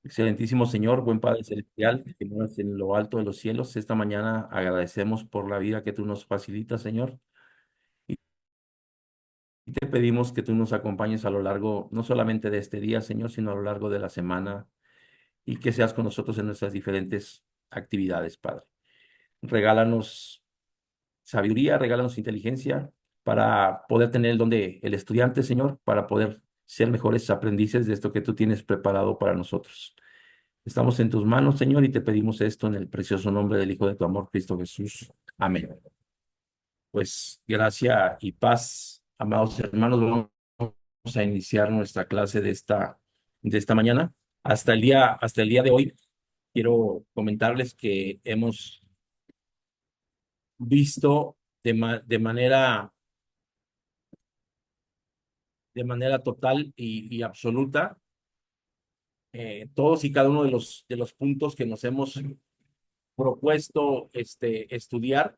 Excelentísimo Señor, buen Padre Celestial, que moras en lo alto de los cielos, esta mañana agradecemos por la vida que tú nos facilitas, Señor, y te pedimos que tú nos acompañes a lo largo, no solamente de este día, Señor, sino a lo largo de la semana, y que seas con nosotros en nuestras diferentes actividades, Padre. Regálanos sabiduría, regálanos inteligencia para poder tener el don de el estudiante, Señor, para poder ser mejores aprendices de esto que tú tienes preparado para nosotros. Estamos en tus manos, Señor, y te pedimos esto en el precioso nombre del Hijo de tu amor, Cristo Jesús. Amén. Pues gracia y paz, amados hermanos, vamos a iniciar nuestra clase de esta mañana. Hasta el día de hoy, quiero comentarles que hemos visto de manera total y absoluta todos y cada uno de los puntos que nos hemos propuesto estudiar.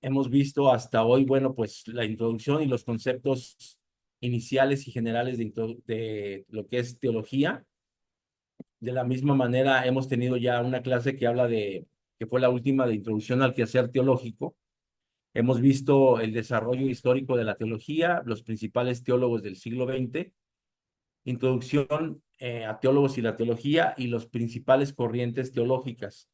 Hemos visto hasta hoy, bueno, pues la introducción y los conceptos iniciales y generales de lo que es teología. De la misma manera, hemos tenido ya una clase que habla que fue la última de introducción al quehacer teológico. Hemos visto el desarrollo histórico de la teología, los principales teólogos del siglo XX, introducción a teólogos y la teología y los principales corrientes teológicas.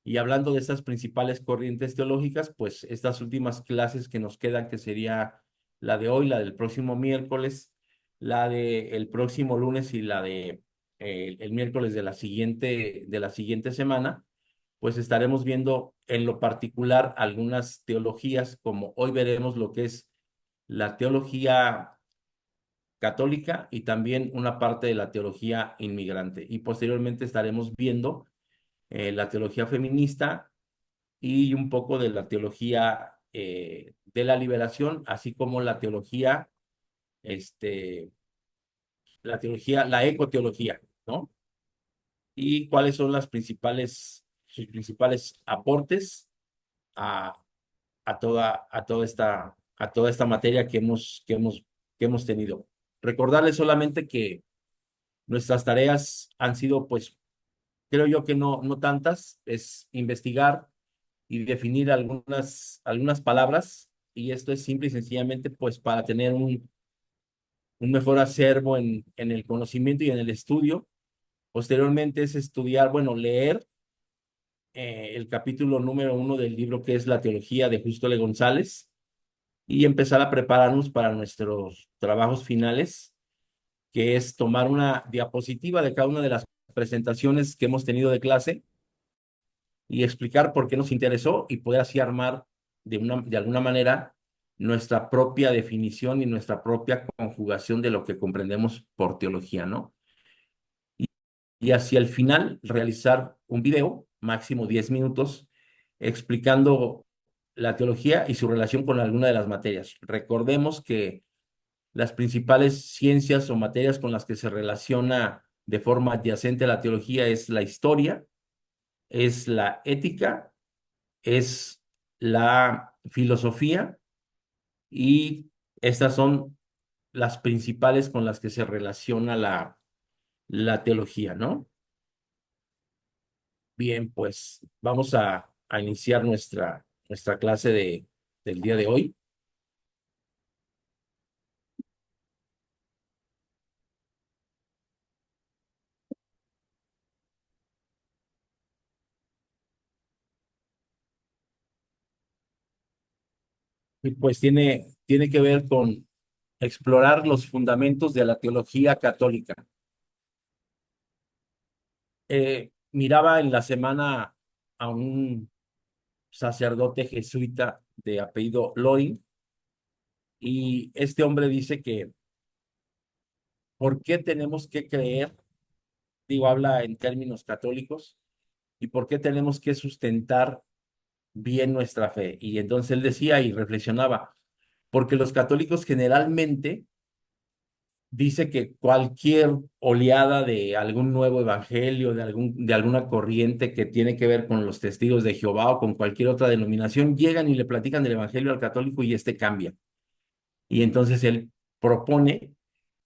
Y hablando de estas principales corrientes teológicas, pues estas últimas clases que nos quedan, que sería la de hoy, la del próximo miércoles, la del próximo lunes y la de el miércoles de la siguiente semana, pues estaremos viendo en lo particular algunas teologías, como hoy veremos lo que es la teología católica y también una parte de la teología inmigrante. Y posteriormente estaremos viendo la teología feminista y un poco de la teología de la liberación, así como este, la ecoteología, ¿no? Y cuáles son sus principales aportes a, a toda esta materia que hemos tenido. Recordarles solamente que nuestras tareas han sido, pues, creo yo que no tantas, es investigar y definir algunas palabras, y esto es simple y sencillamente pues para tener un mejor acervo en el conocimiento y en el estudio. Posteriormente es estudiar, bueno, leer el capítulo número 1 del libro que es La Teología de Justo L. González y empezar a prepararnos para nuestros trabajos finales, que es tomar una diapositiva de cada una de las presentaciones que hemos tenido de clase y explicar por qué nos interesó y poder así armar de alguna manera nuestra propia definición y nuestra propia conjugación de lo que comprendemos por teología, ¿no? Y, y hacia el final realizar un video, máximo 10 minutos, explicando la teología y su relación con alguna de las materias. Recordemos que las principales ciencias o materias con las que se relaciona de forma adyacente a la teología es la historia, es la ética, es la filosofía, y estas son las principales con las que se relaciona la teología, ¿no? Bien, pues vamos a iniciar nuestra clase del día de hoy. Y pues tiene que ver con explorar los fundamentos de la teología católica. Miraba en la semana a un sacerdote jesuita de apellido Loring, y este hombre dice que ¿por qué tenemos que creer? Digo, habla en términos católicos, ¿y por qué tenemos que sustentar bien nuestra fe? Y entonces él decía y reflexionaba, porque los católicos generalmente dice que cualquier oleada de algún nuevo evangelio, de alguna corriente que tiene que ver con los testigos de Jehová o con cualquier otra denominación, llegan y le platican del evangelio al católico y este cambia. Y entonces él propone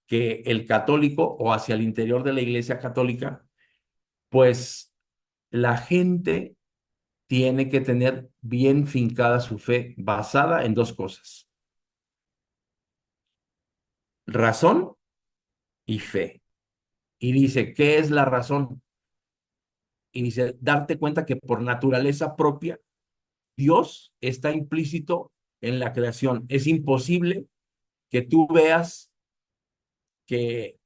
que el católico o hacia el interior de la Iglesia católica, pues la gente tiene que tener bien fincada su fe basada en dos cosas: razón y fe. Y dice, ¿qué es la razón? Y dice, darte cuenta que por naturaleza propia, Dios está implícito en la creación. Es imposible que tú veas que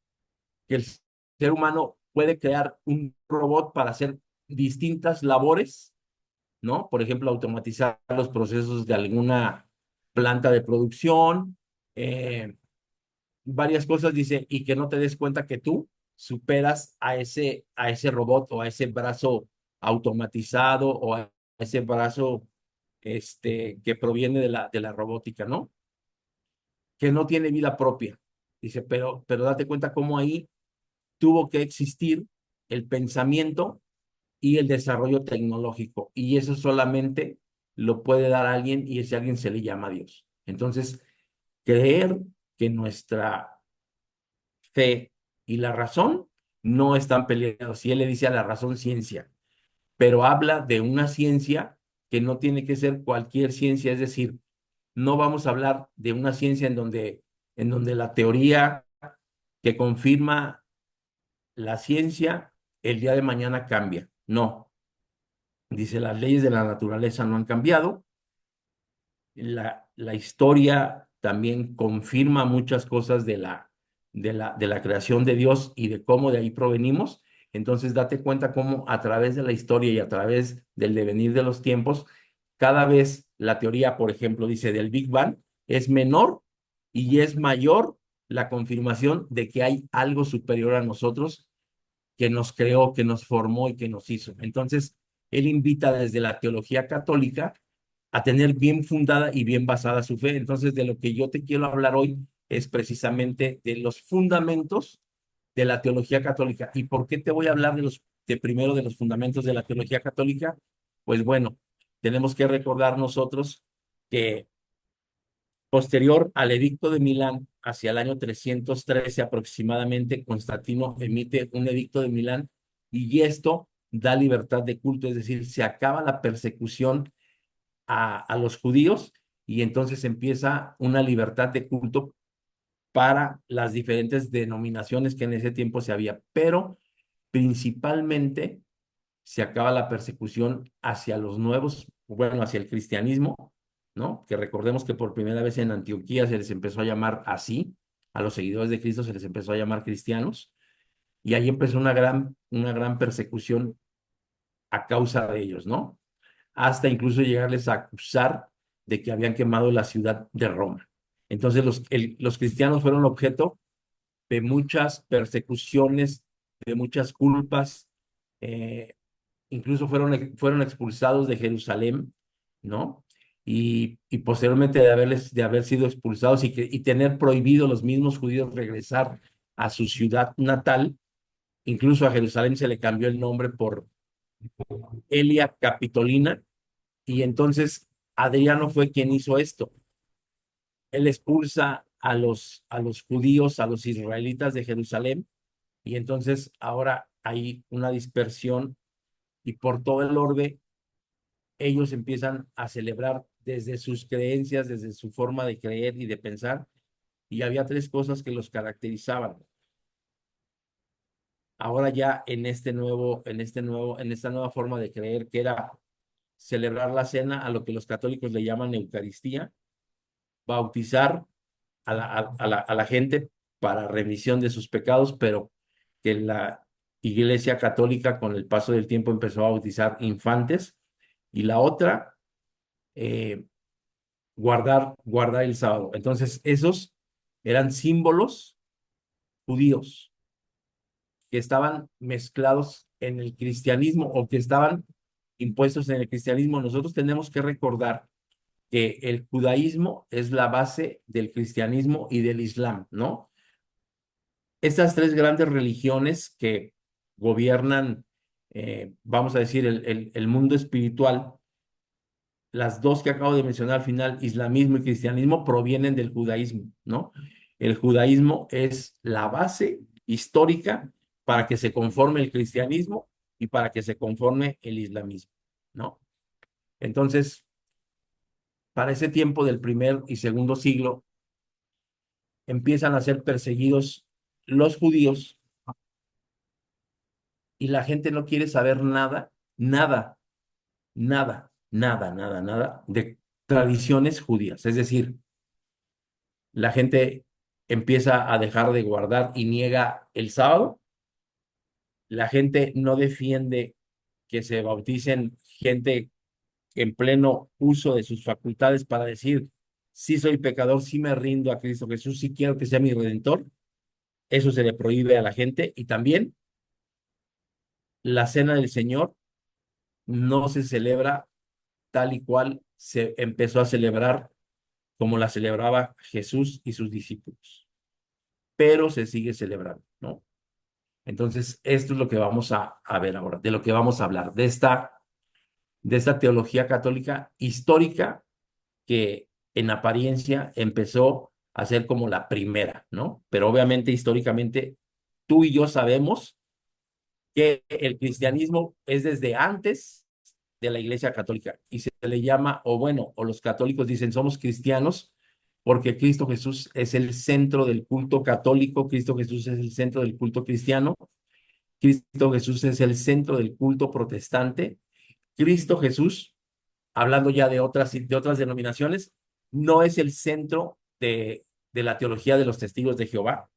el ser humano puede crear un robot para hacer distintas labores, ¿no? Por ejemplo, automatizar los procesos de alguna planta de producción, eh, varias cosas, dice, y que no te des cuenta que tú superas a ese robot o a ese brazo automatizado o a ese brazo que proviene de la robótica, ¿no? Que no tiene vida propia. Dice, pero date cuenta cómo ahí tuvo que existir el pensamiento y el desarrollo tecnológico. Y eso solamente lo puede dar alguien y ese alguien se le llama Dios. Entonces, creer que nuestra fe y la razón no están peleados. Y él le dice a la razón ciencia, pero habla de una ciencia que no tiene que ser cualquier ciencia, es decir, no vamos a hablar de una ciencia en donde la teoría que confirma la ciencia el día de mañana cambia. No, dice, las leyes de la naturaleza no han cambiado. La historia también confirma muchas cosas de la creación de Dios y de cómo de ahí provenimos. Entonces, date cuenta cómo a través de la historia y a través del devenir de los tiempos, cada vez la teoría, por ejemplo, dice del Big Bang, es menor y es mayor la confirmación de que hay algo superior a nosotros que nos creó, que nos formó y que nos hizo. Entonces, él invita desde la teología católica a tener bien fundada y bien basada su fe. Entonces, de lo que yo te quiero hablar hoy es precisamente de los fundamentos de la teología católica. ¿Y por qué te voy a hablar de primero de los fundamentos de la teología católica? Pues bueno, tenemos que recordar nosotros que posterior al edicto de Milán, hacia el año 313 aproximadamente, Constantino emite un edicto de Milán y esto da libertad de culto, es decir, se acaba la persecución a los judíos y entonces empieza una libertad de culto para las diferentes denominaciones que en ese tiempo se había, pero principalmente se acaba la persecución hacia los nuevos, bueno, hacia el cristianismo, ¿no? Que recordemos que por primera vez en Antioquía se les empezó a llamar así, a los seguidores de Cristo se les empezó a llamar cristianos, y ahí empezó una gran persecución a causa de ellos, ¿no? Hasta incluso llegarles a acusar de que habían quemado la ciudad de Roma. Entonces los cristianos fueron objeto de muchas persecuciones, de muchas culpas, eh, incluso fueron expulsados de Jerusalén, ¿no? Y posteriormente de haber sido expulsados y tener prohibido los mismos judíos regresar a su ciudad natal, incluso a Jerusalén se le cambió el nombre por Elia Capitolina, y entonces Adriano fue quien hizo esto. Él expulsa a los judíos, a los israelitas de Jerusalén, y entonces ahora hay una dispersión y por todo el orbe ellos empiezan a celebrar desde sus creencias, desde su forma de creer y de pensar, y había tres cosas que los caracterizaban. Ahora ya en esta nueva forma de creer, que era celebrar la cena, a lo que los católicos le llaman Eucaristía, bautizar a la gente para remisión de sus pecados, pero que la Iglesia Católica con el paso del tiempo empezó a bautizar infantes, y la otra, eh, guardar el sábado. Entonces, esos eran símbolos judíos que estaban mezclados en el cristianismo o que estaban impuestos en el cristianismo. Nosotros tenemos que recordar que el judaísmo es la base del cristianismo y del islam, ¿no? Estas tres grandes religiones que gobiernan, vamos a decir, el mundo espiritual, las dos que acabo de mencionar al final, islamismo y cristianismo, provienen del judaísmo, ¿no? el judaísmo es la base histórica para que se conforme el cristianismo y para que se conforme el islamismo, ¿no? Entonces, para ese tiempo del primer y segundo siglo, empiezan a ser perseguidos los judíos y la gente no quiere saber nada, nada, nada de tradiciones judías. Es decir, la gente empieza a dejar de guardar y niega el sábado. La gente no defiende que se bauticen gente en pleno uso de sus facultades para decir, sí soy pecador, sí me rindo a Cristo Jesús, sí quiero que sea mi redentor. Eso se le prohíbe a la gente. Y también la cena del Señor no se celebra tal y cual se empezó a celebrar como la celebraba Jesús y sus discípulos, pero se sigue celebrando, ¿no? Entonces, esto es lo que vamos a ver ahora, de lo que vamos a hablar, de esta teología católica histórica que en apariencia empezó a ser como la primera, ¿no? Pero obviamente históricamente tú y yo sabemos que el cristianismo es desde antes de la Iglesia Católica y se le llama, o bueno, o los católicos dicen somos cristianos porque Cristo Jesús es el centro del culto católico, Cristo Jesús es el centro del culto cristiano, Cristo Jesús es el centro del culto protestante, Cristo Jesús, hablando ya de otras denominaciones, no es el centro de la teología de los testigos de Jehová.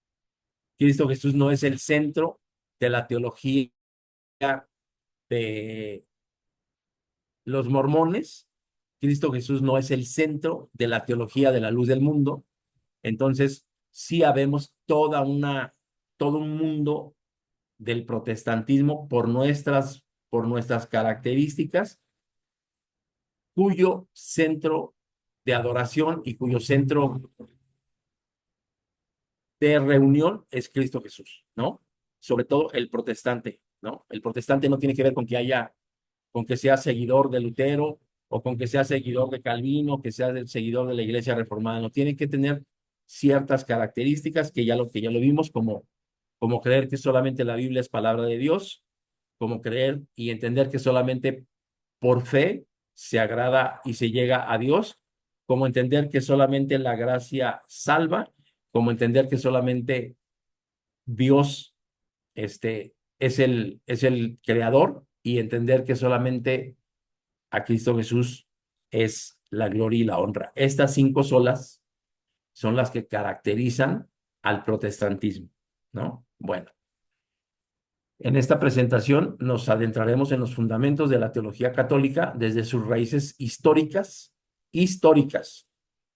Cristo Jesús no es el centro de la teología de los mormones. Cristo Jesús no es el centro de la teología de la luz del mundo. Entonces, sí habemos todo un mundo del protestantismo por nuestras características, cuyo centro de adoración y cuyo centro de reunión es Cristo Jesús, ¿no? Sobre todo el protestante, ¿no? El protestante no tiene que ver con que sea seguidor de Lutero o con que sea seguidor de Calvino, que sea seguidor de la Iglesia Reformada, no tiene que tener ciertas características que ya lo vimos, como creer que solamente la Biblia es palabra de Dios, como creer y entender que solamente por fe se agrada y se llega a Dios, como entender que solamente la gracia salva, como entender que solamente Dios es el creador y entender que solamente a Cristo Jesús es la gloria y la honra. Estas cinco solas son las que caracterizan al protestantismo, ¿no? Bueno, en esta presentación nos adentraremos en los fundamentos de la teología católica desde sus raíces históricas,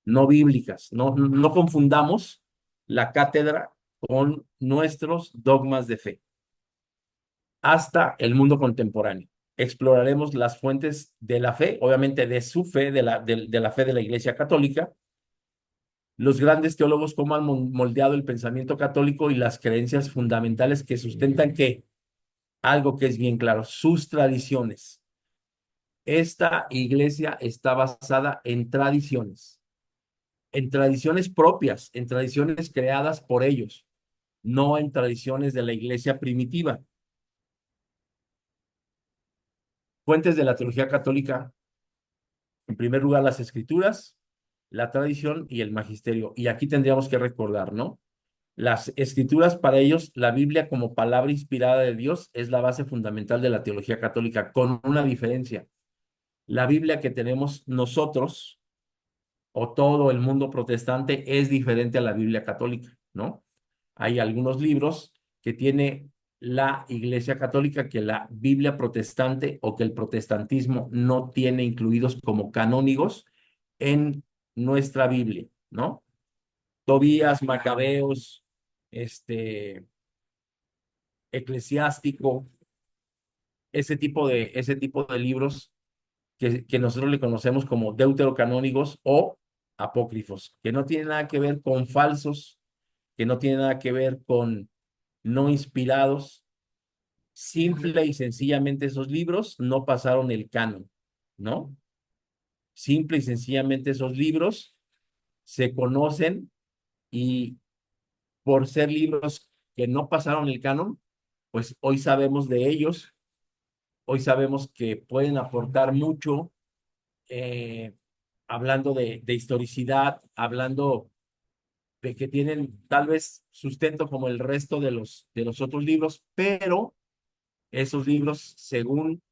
no bíblicas. No confundamos la cátedra con nuestros dogmas de fe hasta el mundo contemporáneo. Exploraremos las fuentes de la fe, obviamente de su fe, de la fe de la Iglesia Católica, los grandes teólogos cómo han moldeado el pensamiento católico y las creencias fundamentales que sustentan que algo que es bien claro, sus tradiciones. Esta iglesia está basada en tradiciones propias, en tradiciones creadas por ellos, no en tradiciones de la iglesia primitiva. Fuentes de la teología católica, en primer lugar, las escrituras, la tradición y el magisterio. Y aquí tendríamos que recordar, ¿no? Las escrituras para ellos, la Biblia como palabra inspirada de Dios es la base fundamental de la teología católica, con una diferencia. La Biblia que tenemos nosotros o todo el mundo protestante es diferente a la Biblia católica, ¿no? Hay algunos libros que tiene la Iglesia Católica que la Biblia protestante o que el protestantismo no tiene incluidos como canónigos en nuestra Biblia, ¿no? Tobías, Macabeos, Eclesiástico, ese tipo de libros que nosotros le conocemos como deuterocanónigos o apócrifos, que no tienen nada que ver con falsos, que no tienen nada que ver con no inspirados. Simple y sencillamente esos libros no pasaron el canon, ¿no? Simple y sencillamente esos libros se conocen y por ser libros que no pasaron el canon, pues hoy sabemos de ellos, hoy sabemos que pueden aportar mucho, eh, hablando de historicidad, hablando de que tienen tal vez sustento como el resto de los otros libros, pero esos libros, según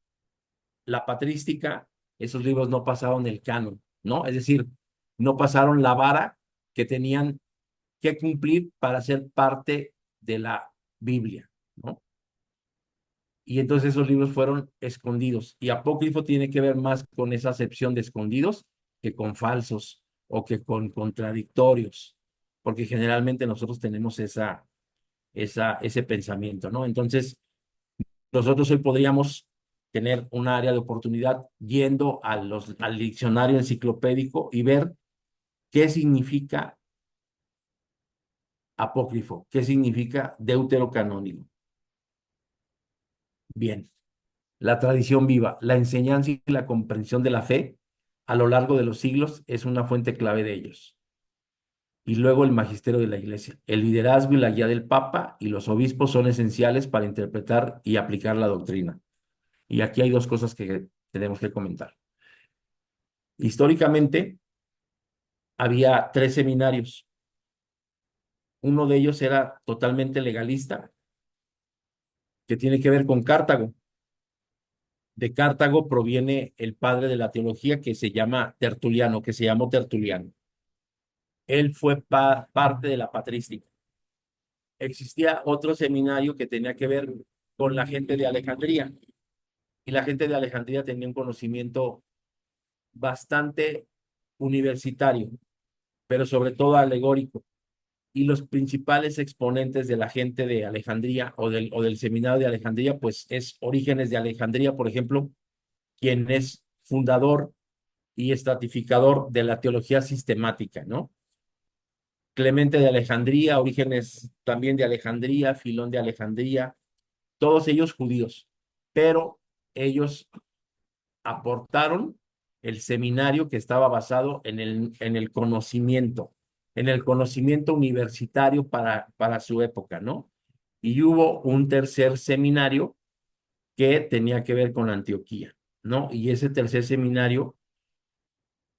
la patrística, esos libros no pasaron el canon, ¿no? Es decir, no pasaron la vara que tenían que cumplir para ser parte de la Biblia, ¿no? Y entonces esos libros fueron escondidos. Y apócrifo tiene que ver más con esa acepción de escondidos que con falsos o que con contradictorios, porque generalmente nosotros tenemos ese pensamiento, ¿no? Entonces, nosotros hoy podríamos tener un área de oportunidad yendo al diccionario enciclopédico y ver qué significa apócrifo, qué significa deuterocanónico. Bien, la tradición viva, la enseñanza y la comprensión de la fe a lo largo de los siglos es una fuente clave de ellos. Y luego el magisterio de la Iglesia. El liderazgo y la guía del Papa y los obispos son esenciales para interpretar y aplicar la doctrina. Y aquí hay dos cosas que tenemos que comentar. Históricamente, había tres seminarios. Uno de ellos era totalmente legalista, que tiene que ver con Cartago. De Cartago proviene el padre de la teología que se llama Tertuliano, que se llamó Tertuliano. Él fue parte de la patrística. Existía otro seminario que tenía que ver con la gente de Alejandría, y la gente de Alejandría tenía un conocimiento bastante universitario, pero sobre todo alegórico. Y los principales exponentes de la gente de Alejandría o del seminario de Alejandría, pues es Orígenes de Alejandría, por ejemplo, quien es fundador y estratificador de la teología sistemática, ¿no? Clemente de Alejandría, Orígenes también de Alejandría, Filón de Alejandría, todos ellos judíos, pero ellos aportaron el seminario que estaba basado en en el conocimiento universitario para su época, ¿no? Y hubo un tercer seminario que tenía que ver con Antioquía, ¿no? Y ese tercer seminario,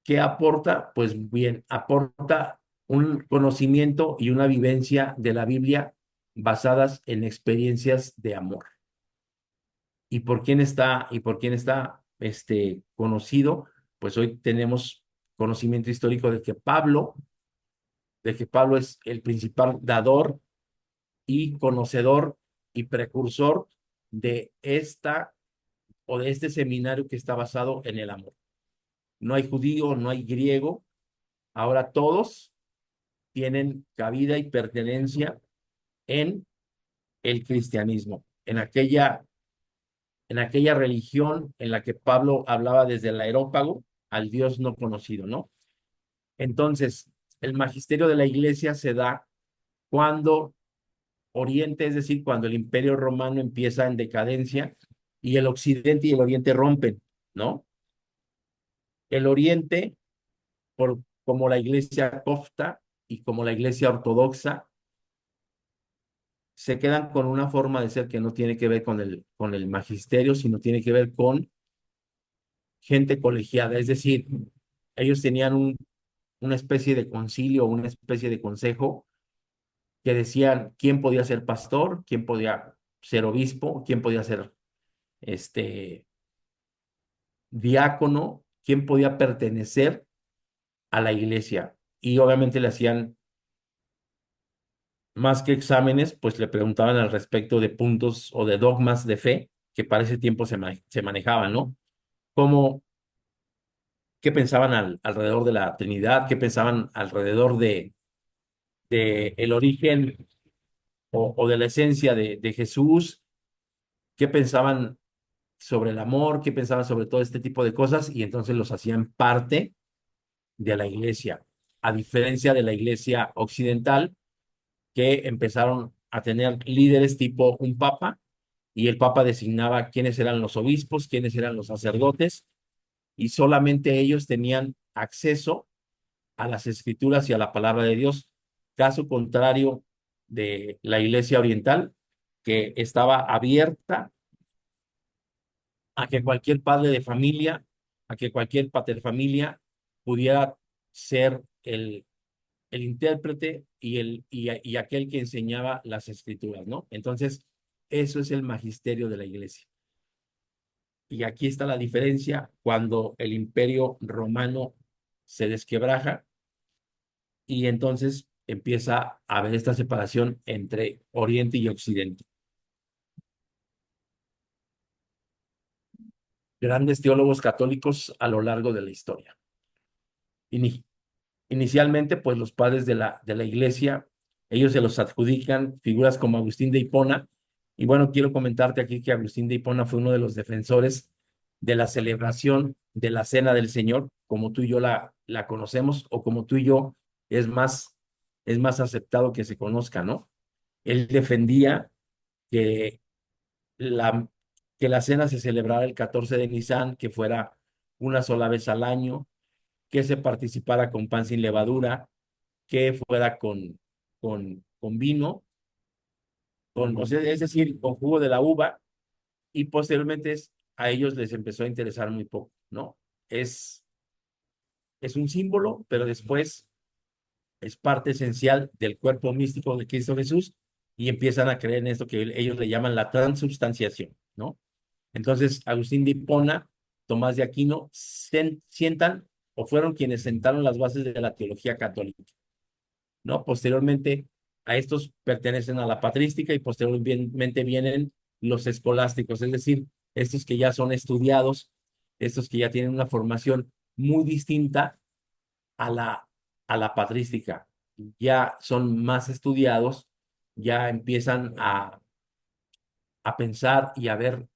¿qué aporta? Pues bien, aporta un conocimiento y una vivencia de la Biblia basadas en experiencias de amor. ¿Y por quién está conocido? Pues hoy tenemos conocimiento histórico de que Pablo es el principal dador y conocedor y precursor de de este seminario que está basado en el amor. No hay judío, no hay griego, ahora todos tienen cabida y pertenencia en el cristianismo, en aquella religión en la que Pablo hablaba desde el areópago al Dios no conocido, ¿no? Entonces, el magisterio de la iglesia se da cuando Oriente, es decir, cuando el Imperio Romano empieza en decadencia y el Occidente y el Oriente rompen, ¿no? El Oriente, como la iglesia copta y como la iglesia ortodoxa, se quedan con una forma de ser que no tiene que ver con el magisterio, sino tiene que ver con gente colegiada, es decir, ellos tenían una especie de concilio, una especie de consejo que decían quién podía ser pastor, quién podía ser obispo, quién podía ser este diácono, quién podía pertenecer a la iglesia. Y obviamente le hacían más que exámenes, pues le preguntaban al respecto de puntos o de dogmas de fe que para ese tiempo se manejaban, ¿no? Como qué pensaban alrededor de la Trinidad, qué pensaban alrededor de el origen o de la esencia de Jesús, qué pensaban sobre el amor, qué pensaban sobre todo este tipo de cosas, y entonces los hacían parte de la iglesia, a diferencia de la iglesia occidental, que empezaron a tener líderes tipo un papa, y el papa designaba quiénes eran los obispos, quiénes eran los sacerdotes, y solamente ellos tenían acceso a las escrituras y a la palabra de Dios. Caso contrario de la Iglesia Oriental, que estaba abierta a que cualquier padre de familia, a que cualquier paterfamilia pudiera ser el intérprete y aquel que enseñaba las escrituras, ¿no? Entonces, eso es el magisterio de la iglesia. Y aquí está la diferencia cuando el imperio romano se desquebraja y entonces empieza a haber esta separación entre Oriente y Occidente. Grandes teólogos católicos a lo largo de la historia. Ini- Inicialmente, pues los padres de la iglesia, ellos se los adjudican figuras como Agustín de Hipona. Y bueno, quiero comentarte aquí que Agustín de Hipona fue uno de los defensores de la celebración de la Cena del Señor, como tú y yo la conocemos, o como tú y yo es más aceptado que se conozca, ¿no? Él defendía que la, que la cena se celebrara el 14 de Nisan, que fuera una sola vez al año, que se participara con pan sin levadura, que fuera con vino, o sea, es decir, con jugo de la uva, y posteriormente a ellos les empezó a interesar muy poco, ¿no? Es, es un símbolo, pero después es parte esencial del cuerpo místico de Cristo Jesús y empiezan a creer en esto que ellos le llaman la transubstanciación, ¿no? Entonces, Agustín de Hipona, Tomás de Aquino, sientan o fueron quienes sentaron las bases de la teología católica, ¿no? Posteriormente a estos pertenecen a la patrística y posteriormente vienen los escolásticos, es decir, estos que ya son estudiados, estos que ya tienen una formación muy distinta a la patrística, ya son más estudiados, ya empiezan a pensar y a ver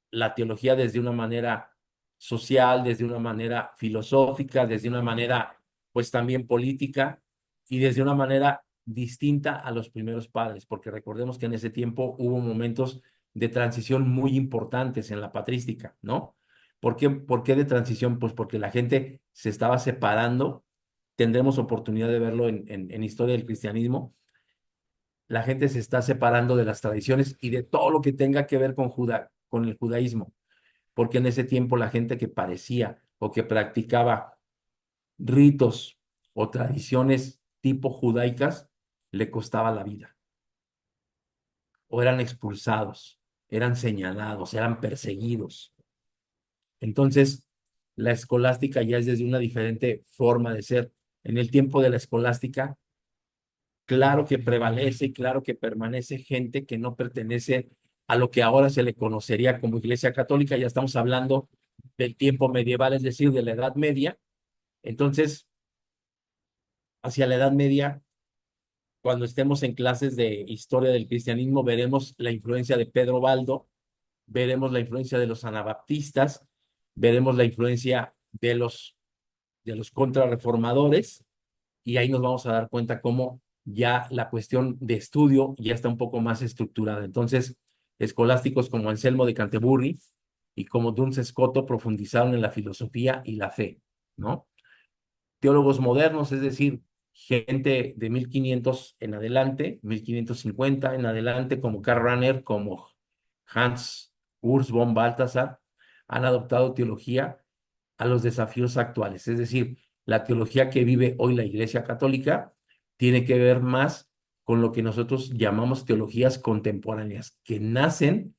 la teología desde una manera social, desde una manera filosófica, desde una manera, pues también política y desde una manera distinta a los primeros padres, porque recordemos que en ese tiempo hubo momentos de transición muy importantes en la patrística, ¿no? Por qué de transición? Pues porque la gente se estaba separando. Tendremos oportunidad de verlo en historia del cristianismo. La gente se está separando de las tradiciones y de todo lo que tenga que ver con el judaísmo, porque en ese tiempo la gente que parecía o que practicaba ritos o tradiciones tipo judaicas le costaba la vida, o eran expulsados, eran señalados, eran perseguidos. Entonces, la escolástica ya es desde una diferente forma de ser. En el tiempo de la escolástica, claro que prevalece y claro que permanece gente que no pertenece a lo que ahora se le conocería como Iglesia Católica. Ya estamos hablando del tiempo medieval, es decir, de la Edad Media. Entonces, hacia la Edad Media, cuando estemos en clases de historia del cristianismo, veremos la influencia de Pedro Baldo, veremos la influencia de los anabaptistas, veremos la influencia de los contrarreformadores, y ahí nos vamos a dar cuenta cómo ya la cuestión de estudio ya está un poco más estructurada. Entonces, escolásticos como Anselmo de Canterbury y como Duns Scoto profundizaron en la filosofía y la fe, ¿no? Teólogos modernos, es decir, gente de 1500 en adelante, 1550 en adelante, como Karl Rahner, como Hans Urs von Balthasar, han adoptado teología a los desafíos actuales. Es decir, la teología que vive hoy la Iglesia Católica tiene que ver más con lo que nosotros llamamos teologías contemporáneas, que nacen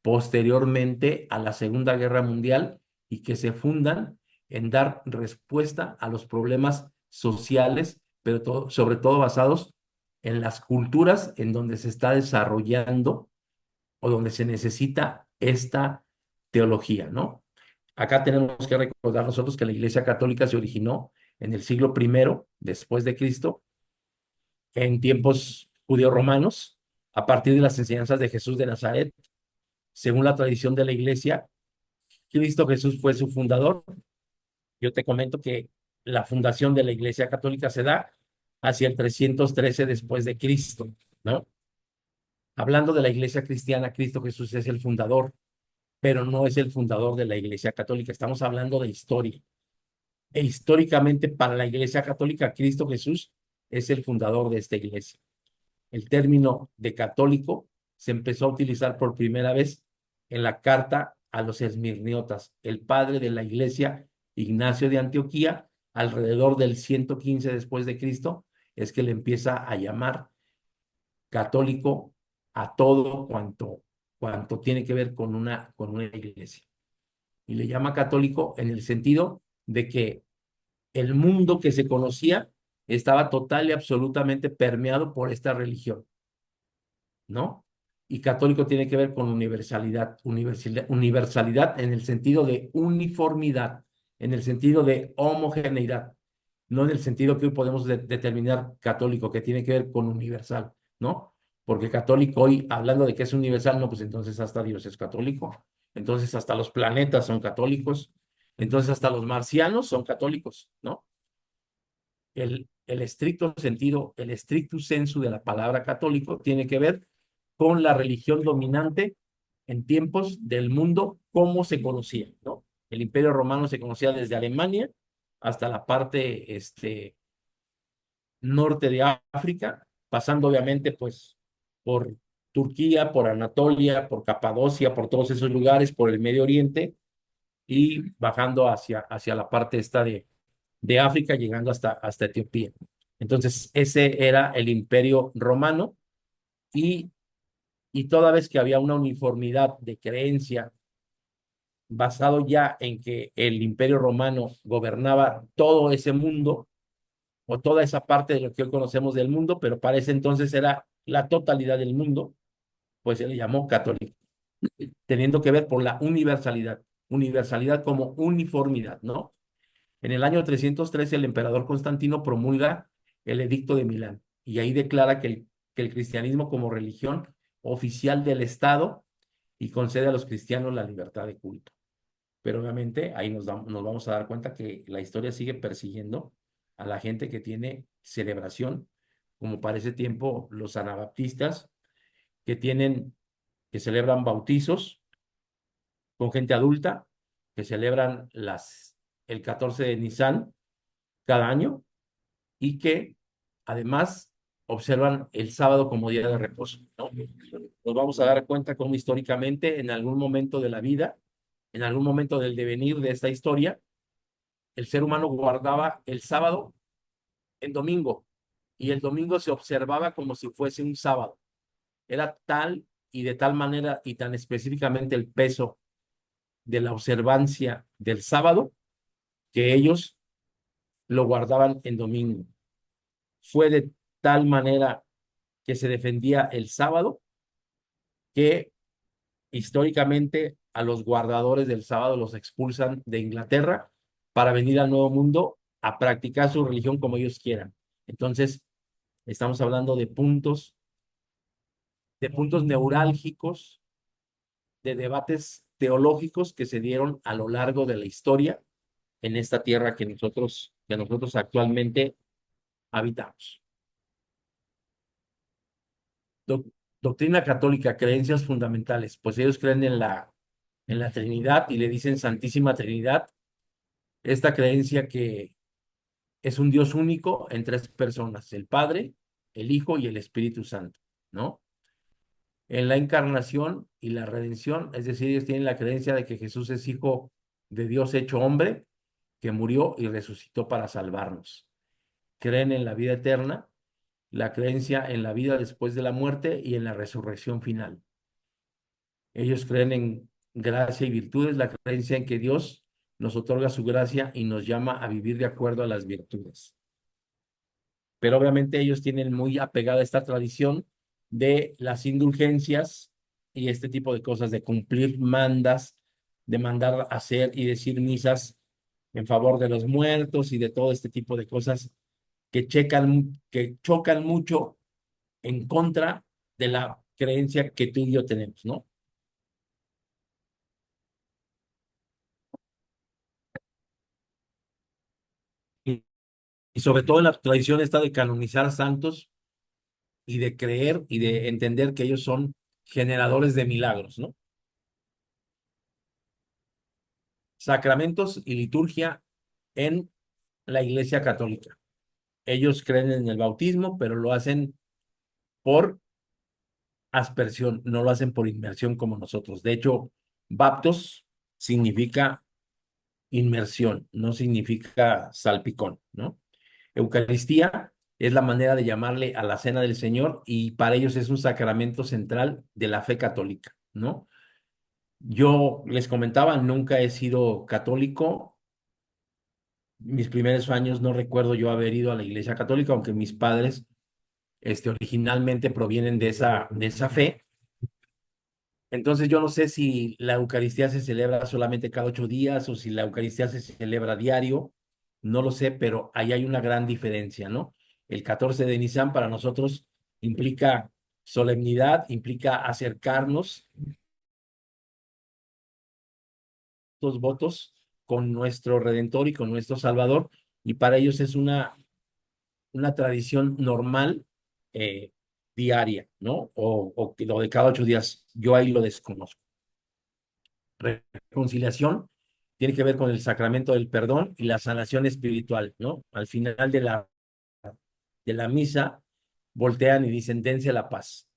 posteriormente a la Segunda Guerra Mundial y que se fundan en dar respuesta a los problemas sociales, pero sobre todo basados en las culturas en donde se está desarrollando o donde se necesita esta teología, ¿no? Acá tenemos que recordar nosotros que la Iglesia Católica se originó en el siglo I después de Cristo, en tiempos judío-romanos, a partir de las enseñanzas de Jesús de Nazaret. Según la tradición de la Iglesia, Cristo Jesús fue su fundador. Yo te comento que la fundación de la Iglesia Católica se da hacia el 313 después de Cristo, ¿no? Hablando de la Iglesia cristiana, Cristo Jesús es el fundador, pero no es el fundador de la Iglesia Católica. Estamos hablando de historia. E históricamente para la Iglesia Católica, Cristo Jesús es el fundador de esta iglesia. El término de católico se empezó a utilizar por primera vez en la carta a los esmirniotas. El padre de la iglesia, Ignacio de Antioquía, alrededor del 115 después de Cristo, es que le empieza a llamar católico a todo cuanto tiene que ver con una iglesia. Y le llama católico en el sentido de que el mundo que se conocía estaba total y absolutamente permeado por esta religión, ¿no? Y católico tiene que ver con universalidad en el sentido de uniformidad, en el sentido de homogeneidad, no en el sentido que hoy podemos determinar católico, que tiene que ver con universal, ¿no? Porque católico hoy, hablando de que es universal, no, pues entonces hasta Dios es católico, entonces hasta los planetas son católicos, entonces hasta los marcianos son católicos, ¿no? El estricto sentido, el strictus sensu de la palabra católico tiene que ver con la religión dominante en tiempos del mundo como se conocía, ¿no? El Imperio Romano se conocía desde Alemania hasta la parte norte de África, pasando obviamente pues por Turquía, por Anatolia, por Capadocia, por todos esos lugares, por el Medio Oriente y bajando hacia la parte esta de África, llegando hasta Etiopía. Entonces, ese era el Imperio Romano y, y toda vez que había una uniformidad de creencia basado ya en que el Imperio Romano gobernaba todo ese mundo o toda esa parte de lo que hoy conocemos del mundo, pero para ese entonces era la totalidad del mundo, pues se le llamó católico, teniendo que ver por la universalidad, universalidad como uniformidad, ¿no? En el año 313 el emperador Constantino promulga el Edicto de Milán y ahí declara que el cristianismo como religión oficial del Estado y concede a los cristianos la libertad de culto. Pero obviamente ahí nos vamos a dar cuenta que la historia sigue persiguiendo a la gente que tiene celebración, como para ese tiempo los anabaptistas que celebran bautizos con gente adulta, que celebran el 14 de Nisan cada año y que además observan el sábado como día de reposo, ¿no? Nos vamos a dar cuenta cómo históricamente en algún momento de la vida, en algún momento del devenir de esta historia, el ser humano guardaba el sábado en domingo y el domingo se observaba como si fuese un sábado. Era tal y de tal manera y tan específicamente el peso de la observancia del sábado que ellos lo guardaban en domingo. Fue de tal manera que se defendía el sábado que históricamente a los guardadores del sábado los expulsan de Inglaterra para venir al Nuevo Mundo a practicar su religión como ellos quieran. Entonces, estamos hablando de puntos neurálgicos, de debates teológicos que se dieron a lo largo de la historia en esta tierra que nosotros actualmente habitamos. Doc- Doctrina católica, creencias fundamentales, pues ellos creen en la Trinidad y le dicen Santísima Trinidad, esta creencia que es un Dios único en tres personas, el Padre, el Hijo y el Espíritu Santo, ¿no? En la encarnación y la redención, es decir, ellos tienen la creencia de que Jesús es hijo de Dios hecho hombre, que murió y resucitó para salvarnos. Creen en la vida eterna, la creencia en la vida después de la muerte y en la resurrección final. Ellos creen en gracia y virtudes, la creencia en que Dios nos otorga su gracia y nos llama a vivir de acuerdo a las virtudes. Pero obviamente ellos tienen muy apegada esta tradición de las indulgencias y este tipo de cosas, de cumplir mandas, de mandar hacer y decir misas en favor de los muertos y de todo este tipo de cosas que chocan mucho en contra de la creencia que tú y yo tenemos, ¿no? Y, y sobre todo en la tradición esta de canonizar santos y de creer y de entender que ellos son generadores de milagros, ¿no? Sacramentos y liturgia en la Iglesia Católica. Ellos creen en el bautismo, pero lo hacen por aspersión, no lo hacen por inmersión como nosotros. De hecho, baptos significa inmersión, no significa salpicón, ¿no? Eucaristía es la manera de llamarle a la cena del Señor y para ellos es un sacramento central de la fe católica, ¿no? Yo les comentaba, nunca he sido católico. Mis primeros años no recuerdo yo haber ido a la iglesia católica, aunque mis padres, originalmente provienen de esa fe. Entonces yo no sé si la Eucaristía se celebra solamente cada 8 días o si la Eucaristía se celebra diario, no lo sé, pero ahí hay una gran diferencia, ¿no? El 14 de Nisan para nosotros implica solemnidad, implica acercarnos los votos con nuestro Redentor y con nuestro Salvador, y para ellos es una tradición normal, eh, diaria, ¿no? O que lo de cada 8 días, yo ahí lo desconozco. Reconciliación tiene que ver con el sacramento del perdón y la sanación espiritual, ¿no? Al final de la misa, voltean y dicen, dense la paz.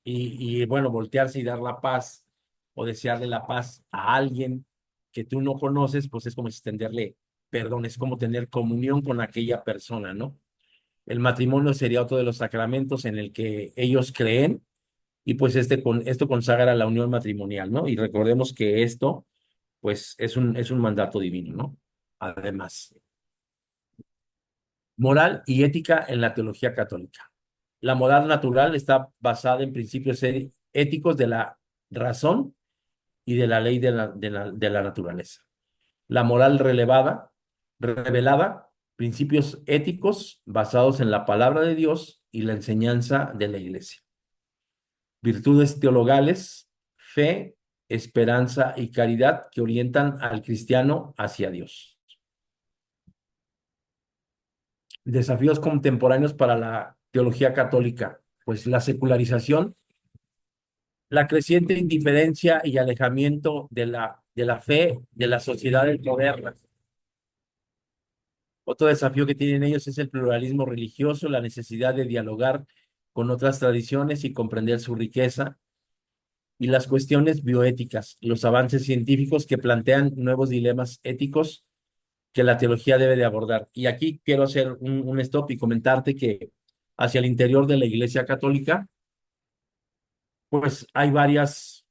Y bueno, voltearse y dar la paz o desearle la paz a alguien que tú no conoces, pues es como extenderle perdón, es como tener comunión con aquella persona, ¿no? El matrimonio sería otro de los sacramentos en el que ellos creen y pues esto consagra la unión matrimonial, ¿no? Y recordemos que esto pues es un mandato divino, ¿no? Además, moral y ética en la teología católica. La moral natural está basada en principios éticos de la razón y de la ley de la naturaleza. La moral revelada, principios éticos basados en la palabra de Dios y la enseñanza de la iglesia. Virtudes teologales, fe, esperanza y caridad que orientan al cristiano hacia Dios. Desafíos contemporáneos para la teología católica, pues la secularización, la creciente indiferencia y alejamiento de la fe de las sociedades modernas. Otro desafío que tienen ellos es el pluralismo religioso, la necesidad de dialogar con otras tradiciones y comprender su riqueza, y las cuestiones bioéticas, los avances científicos que plantean nuevos dilemas éticos que la teología debe de abordar. Y aquí quiero hacer un stop y comentarte que hacia el interior de la Iglesia Católica, pues hay varias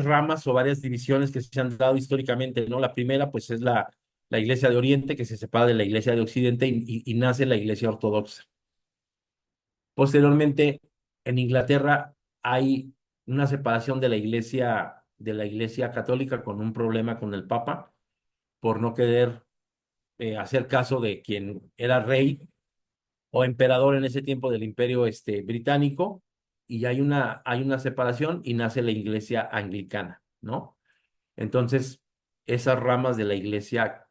ramas o varias divisiones que se han dado históricamente, ¿no? La primera, pues, es la Iglesia de Oriente, que se separa de la Iglesia de Occidente y nace la Iglesia Ortodoxa. Posteriormente, en Inglaterra hay una separación de la Iglesia Católica con un problema con el Papa por no querer hacer caso de quien era rey o emperador en ese tiempo del Imperio británico, y hay una separación y nace la Iglesia Anglicana, ¿no? Entonces, esas ramas de la Iglesia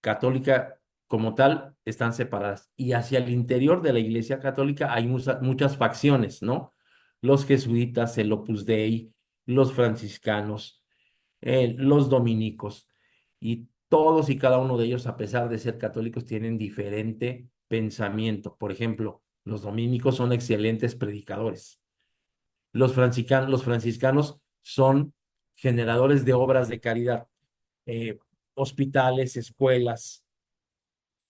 Católica como tal están separadas. Y hacia el interior de la Iglesia Católica hay muchas facciones, ¿no? Los jesuitas, el Opus Dei, los franciscanos, los dominicos, y todos y cada uno de ellos, a pesar de ser católicos, tienen diferente pensamiento. Por ejemplo, los dominicos son excelentes predicadores. Los franciscanos son generadores de obras de caridad, hospitales, escuelas,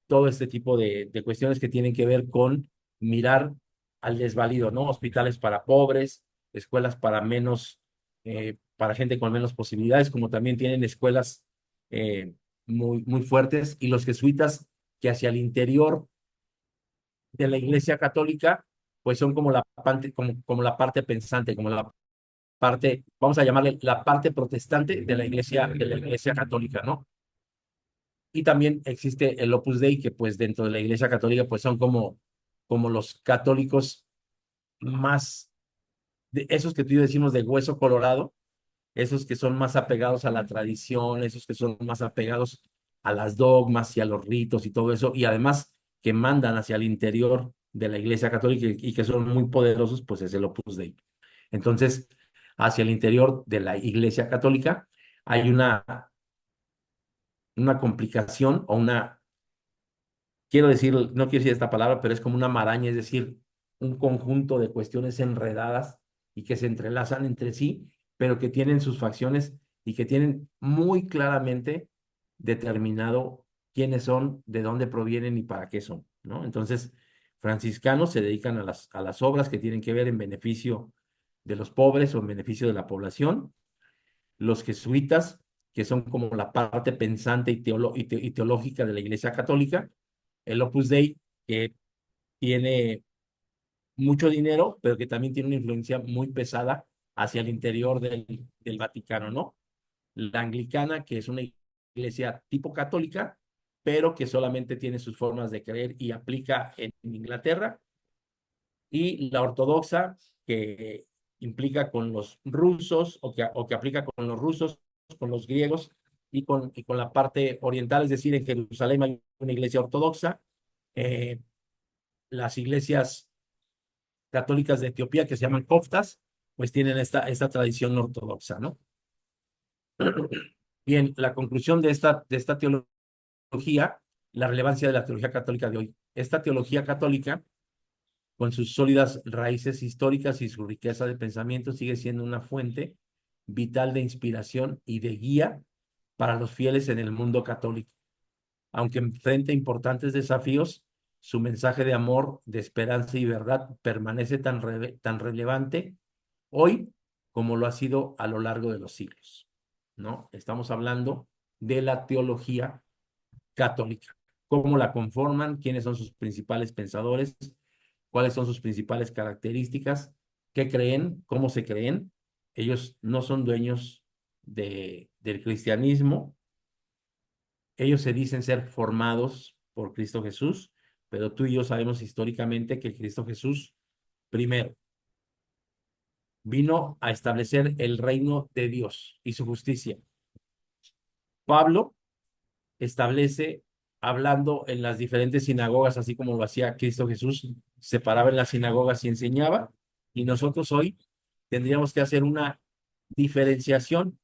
todo este tipo de cuestiones que tienen que ver con mirar al desvalido, ¿no? Hospitales para pobres, escuelas para para gente con menos posibilidades, como también tienen escuelas muy fuertes, y los jesuitas que hacia el interior de la Iglesia Católica, pues son como como la parte pensante, como la parte, vamos a llamarle la parte protestante de la Iglesia Católica, ¿no? Y también existe el Opus Dei, que pues dentro de la Iglesia Católica pues son como los católicos más, de esos que tú y yo decimos de hueso colorado, esos que son más apegados a la tradición, esos que son más apegados a las dogmas y a los ritos y todo eso, y además que mandan hacia el interior de la Iglesia Católica y que son muy poderosos, pues es el Opus Dei. Entonces, hacia el interior de la Iglesia Católica hay una complicación o quiero decir, no quiero decir esta palabra, pero es como una maraña, es decir, un conjunto de cuestiones enredadas y que se entrelazan entre sí, pero que tienen sus facciones y que tienen muy claramente determinado quiénes son, de dónde provienen y para qué son, ¿no? Entonces, franciscanos se dedican a las obras que tienen que ver en beneficio de los pobres o en beneficio de la población. Los jesuitas, que son como la parte pensante y teológica de la Iglesia Católica. El Opus Dei, que tiene mucho dinero, pero que también tiene una influencia muy pesada hacia el interior del Vaticano, ¿no? La anglicana, que es una iglesia tipo católica, pero que solamente tiene sus formas de creer y aplica en Inglaterra, y la ortodoxa, que implica con los rusos o que aplica con los rusos, con los griegos y con la parte oriental, es decir, en Jerusalén hay una iglesia ortodoxa, eh, las iglesias católicas de Etiopía, que se llaman coptas, pues tienen esta tradición ortodoxa, ¿no? Bien, la conclusión de esta teología, la relevancia de la teología católica de hoy. Esta teología católica, con sus sólidas raíces históricas y su riqueza de pensamiento, sigue siendo una fuente vital de inspiración y de guía para los fieles en el mundo católico. Aunque enfrenta importantes desafíos, su mensaje de amor, de esperanza y verdad permanece tan relevante hoy como lo ha sido a lo largo de los siglos, ¿no? Estamos hablando de la teología católica. ¿Cómo la conforman? ¿Quiénes son sus principales pensadores? ¿Cuáles son sus principales características? ¿Qué creen? ¿Cómo se creen? Ellos no son dueños del cristianismo. Ellos se dicen ser formados por Cristo Jesús, pero tú y yo sabemos históricamente que Cristo Jesús, primero, vino a establecer el reino de Dios y su justicia. Pablo establece, hablando en las diferentes sinagogas, así como lo hacía Cristo Jesús, se paraba en las sinagogas y enseñaba, y nosotros hoy tendríamos que hacer una diferenciación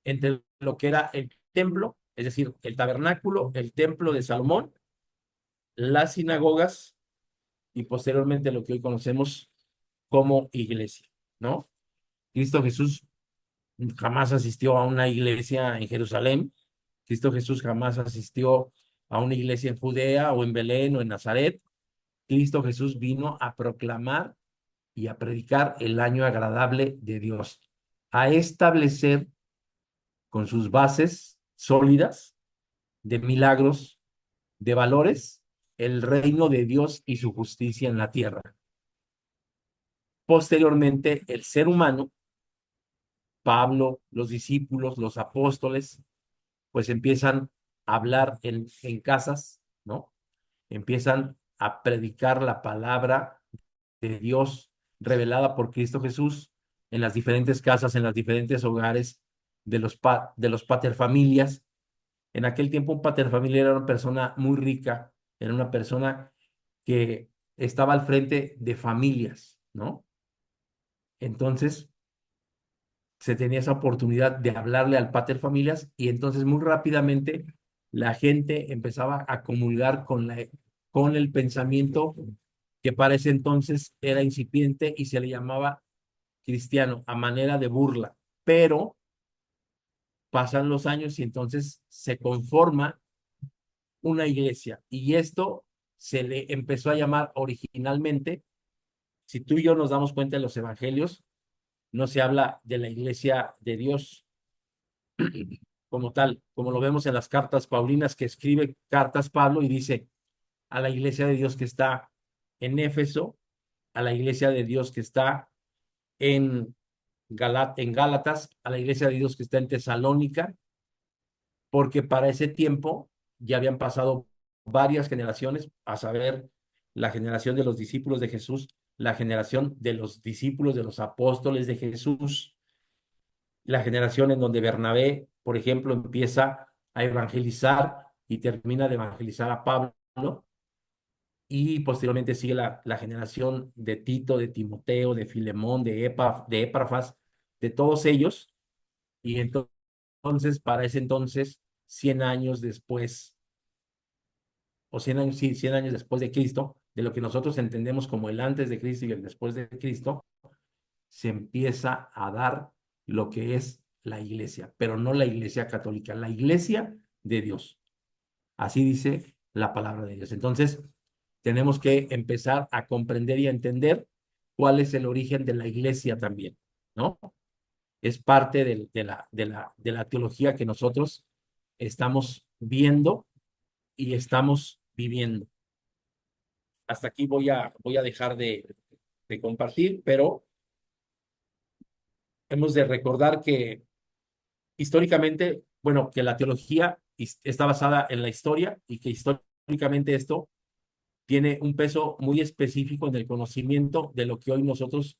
entre lo que era el templo, es decir, el tabernáculo, el templo de Salomón, las sinagogas y posteriormente lo que hoy conocemos como iglesia, ¿no? Cristo Jesús jamás asistió a una iglesia en Jerusalén. Cristo Jesús jamás asistió a una iglesia en Judea o en Belén o en Nazaret. Cristo Jesús vino a proclamar y a predicar el año agradable de Dios, a establecer con sus bases sólidas de milagros, de valores, el reino de Dios y su justicia en la tierra. Posteriormente, el ser humano, Pablo, los discípulos, los apóstoles, pues empiezan a hablar en casas, ¿no? Empiezan a predicar la palabra de Dios revelada por Cristo Jesús en las diferentes casas, en los diferentes hogares de los paterfamilias. En aquel tiempo un paterfamiliar era una persona muy rica, era una persona que estaba al frente de familias, ¿no? Entonces se tenía esa oportunidad de hablarle al pater familias y entonces muy rápidamente la gente empezaba a comulgar con el pensamiento que para ese entonces era incipiente y se le llamaba cristiano a manera de burla. Pero pasan los años y entonces se conforma una iglesia y esto se le empezó a llamar originalmente, si tú y yo nos damos cuenta en los evangelios, no se habla de la iglesia de Dios como tal, como lo vemos en las cartas paulinas, que escribe cartas Pablo y dice a la iglesia de Dios que está en Éfeso, a la iglesia de Dios que está en, en Gálatas, a la iglesia de Dios que está en Tesalónica, porque para ese tiempo ya habían pasado varias generaciones, a saber, la generación de los discípulos de Jesús, la generación de los discípulos de los apóstoles de Jesús, la generación en donde Bernabé, por ejemplo, empieza a evangelizar y termina de evangelizar a Pablo, y posteriormente sigue la generación de Tito, de Timoteo, de Filemón, de Epafras, de todos ellos, y entonces, para ese entonces, 100 años después o 100 años, sí, 100 años después de Cristo, de lo que nosotros entendemos como el antes de Cristo y el después de Cristo, se empieza a dar lo que es la iglesia, pero no la iglesia católica, la iglesia de Dios. Así dice la palabra de Dios. Entonces, tenemos que empezar a comprender y a entender cuál es el origen de la iglesia también, ¿no? Es parte de la teología que nosotros estamos viendo y estamos viviendo. Hasta aquí voy a dejar de compartir, pero hemos de recordar que históricamente, bueno, que la teología está basada en la historia y que históricamente esto tiene un peso muy específico en el conocimiento de lo que hoy nosotros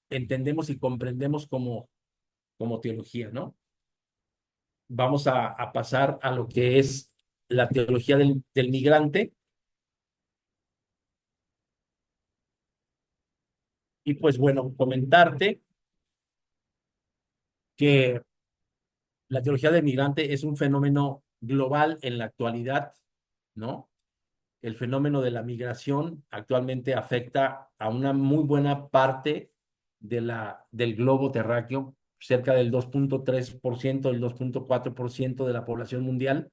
entendemos y comprendemos como teología, ¿no? Vamos a pasar a lo que es la teología del migrante. Y pues bueno, comentarte que la teología del migrante es un fenómeno global en la actualidad, ¿no? El fenómeno de la migración actualmente afecta a una muy buena parte del globo terráqueo, cerca del 2,3%, el 2,4% de la población mundial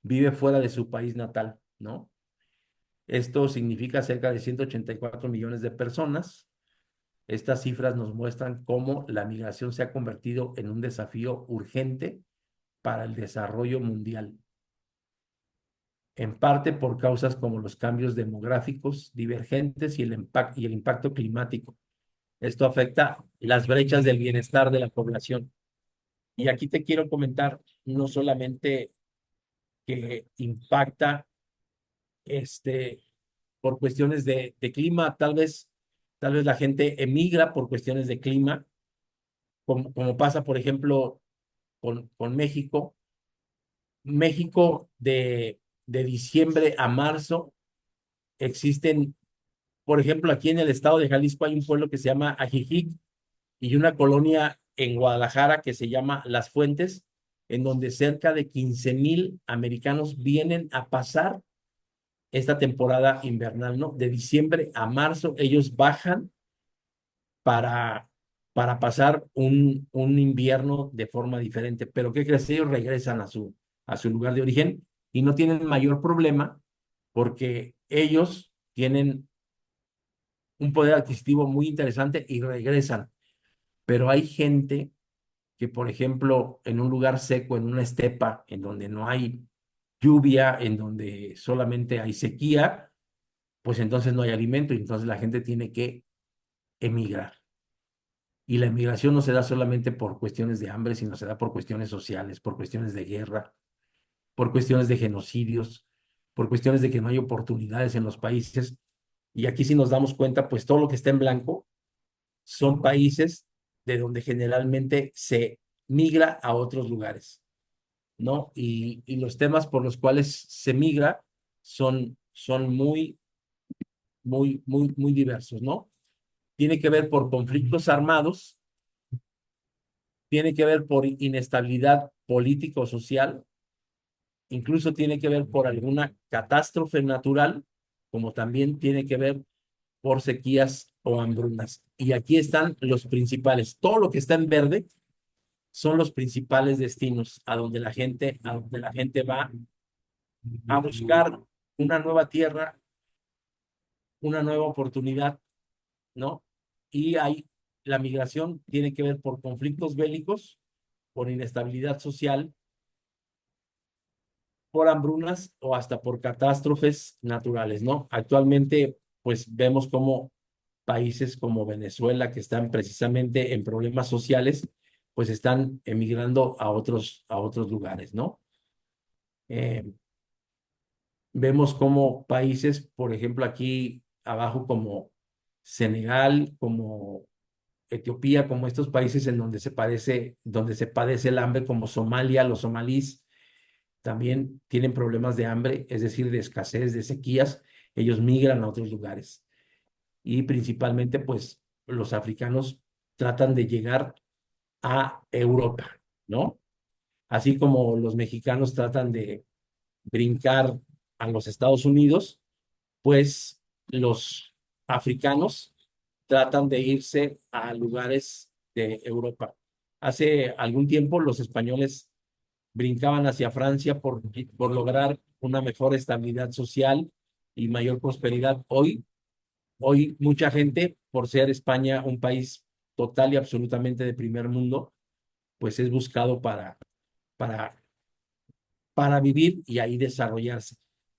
vive fuera de su país natal, ¿no? Esto significa cerca de 184 millones de personas. Estas cifras nos muestran cómo la migración se ha convertido en un desafío urgente para el desarrollo mundial, en parte por causas como los cambios demográficos divergentes y el impacto climático. Esto afecta las brechas del bienestar de la población. Y aquí te quiero comentar no solamente que impacta por cuestiones de clima, tal vez la gente emigra por cuestiones de clima, como pasa, por ejemplo, con México. México de diciembre a marzo existen, por ejemplo, aquí en el estado de Jalisco hay un pueblo que se llama Ajijic y una colonia en Guadalajara que se llama Las Fuentes, en donde cerca de 15,000 americanos vienen a pasar esta temporada invernal, ¿no? De diciembre a marzo, ellos bajan para, para pasar un invierno de forma diferente. Pero ¿qué crees? Ellos regresan a su lugar de origen y no tienen mayor problema porque ellos tienen un poder adquisitivo muy interesante y regresan. Pero hay gente que, por ejemplo, en un lugar seco, en una estepa, en donde no hay lluvia, en donde solamente hay sequía, pues entonces no hay alimento y entonces la gente tiene que emigrar. Y la emigración no se da solamente por cuestiones de hambre, sino se da por cuestiones sociales, por cuestiones de guerra, por cuestiones de genocidios, por cuestiones de que no hay oportunidades en los países. Y aquí sí nos damos cuenta, pues todo lo que está en blanco son países de donde generalmente se migra a otros lugares, ¿no? Y los temas por los cuales se migra son muy, muy, muy, muy diversos, ¿no? Tiene que ver por conflictos armados, tiene que ver por inestabilidad político social, incluso tiene que ver por alguna catástrofe natural, como también tiene que ver por sequías o hambrunas. Y aquí están los principales. Todo lo que está en verde son los principales destinos a donde la gente va a buscar una nueva tierra, una nueva oportunidad, ¿no? Y la migración tiene que ver por conflictos bélicos, por inestabilidad social, por hambrunas o hasta por catástrofes naturales, ¿no? Actualmente, pues vemos como países como Venezuela, que están precisamente en problemas sociales, pues están emigrando a otros lugares, ¿no? Eh, Vemos como países, por ejemplo, aquí abajo como Senegal, como Etiopía, como estos países en donde se padece el hambre, como Somalia, los somalíes también tienen problemas de hambre, es decir, de escasez, de sequías, ellos migran a otros lugares. Y principalmente, pues, los africanos tratan de llegar a Europa, ¿no? Así como los mexicanos tratan de brincar a los Estados Unidos, pues los africanos tratan de irse a lugares de Europa. Hace algún tiempo los españoles brincaban hacia Francia por lograr una mejor estabilidad social y mayor prosperidad. Hoy mucha gente, por ser España un país total y absolutamente de primer mundo, pues es buscado para, para vivir y ahí desarrollarse.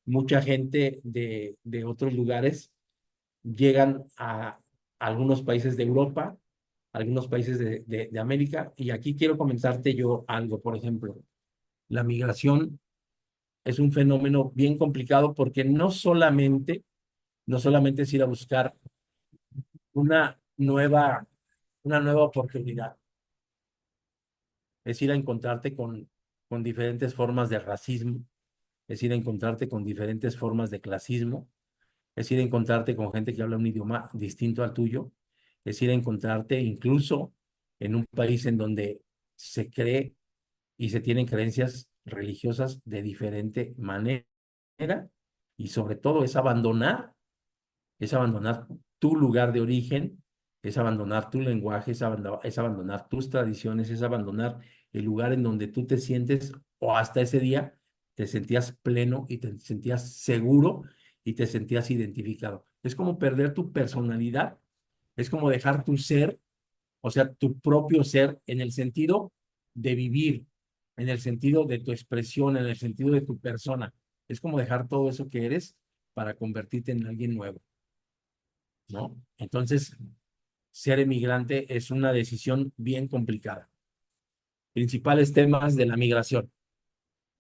Mucha gente de otros lugares llegan a algunos países de Europa, algunos países de América, y aquí quiero comentarte yo algo, por ejemplo, la migración es un fenómeno bien complicado porque no solamente es ir a buscar una nueva, una nueva oportunidad, es ir a encontrarte con diferentes formas de racismo, es ir a encontrarte con diferentes formas de clasismo, es ir a encontrarte con gente que habla un idioma distinto al tuyo, es ir a encontrarte incluso en un país en donde se cree y se tienen creencias religiosas de diferente manera y sobre todo es abandonar tu lugar de origen, es abandonar tu lenguaje, es abandonar tus tradiciones, es abandonar el lugar en donde tú te sientes o hasta ese día te sentías pleno y te sentías seguro y te sentías identificado. Es como perder tu personalidad, es como dejar tu ser, o sea, tu propio ser en el sentido de vivir, en el sentido de tu expresión, en el sentido de tu persona. Es como dejar todo eso que eres para convertirte en alguien nuevo, ¿no? Entonces, ser emigrante es una decisión bien complicada. Principales temas de la migración.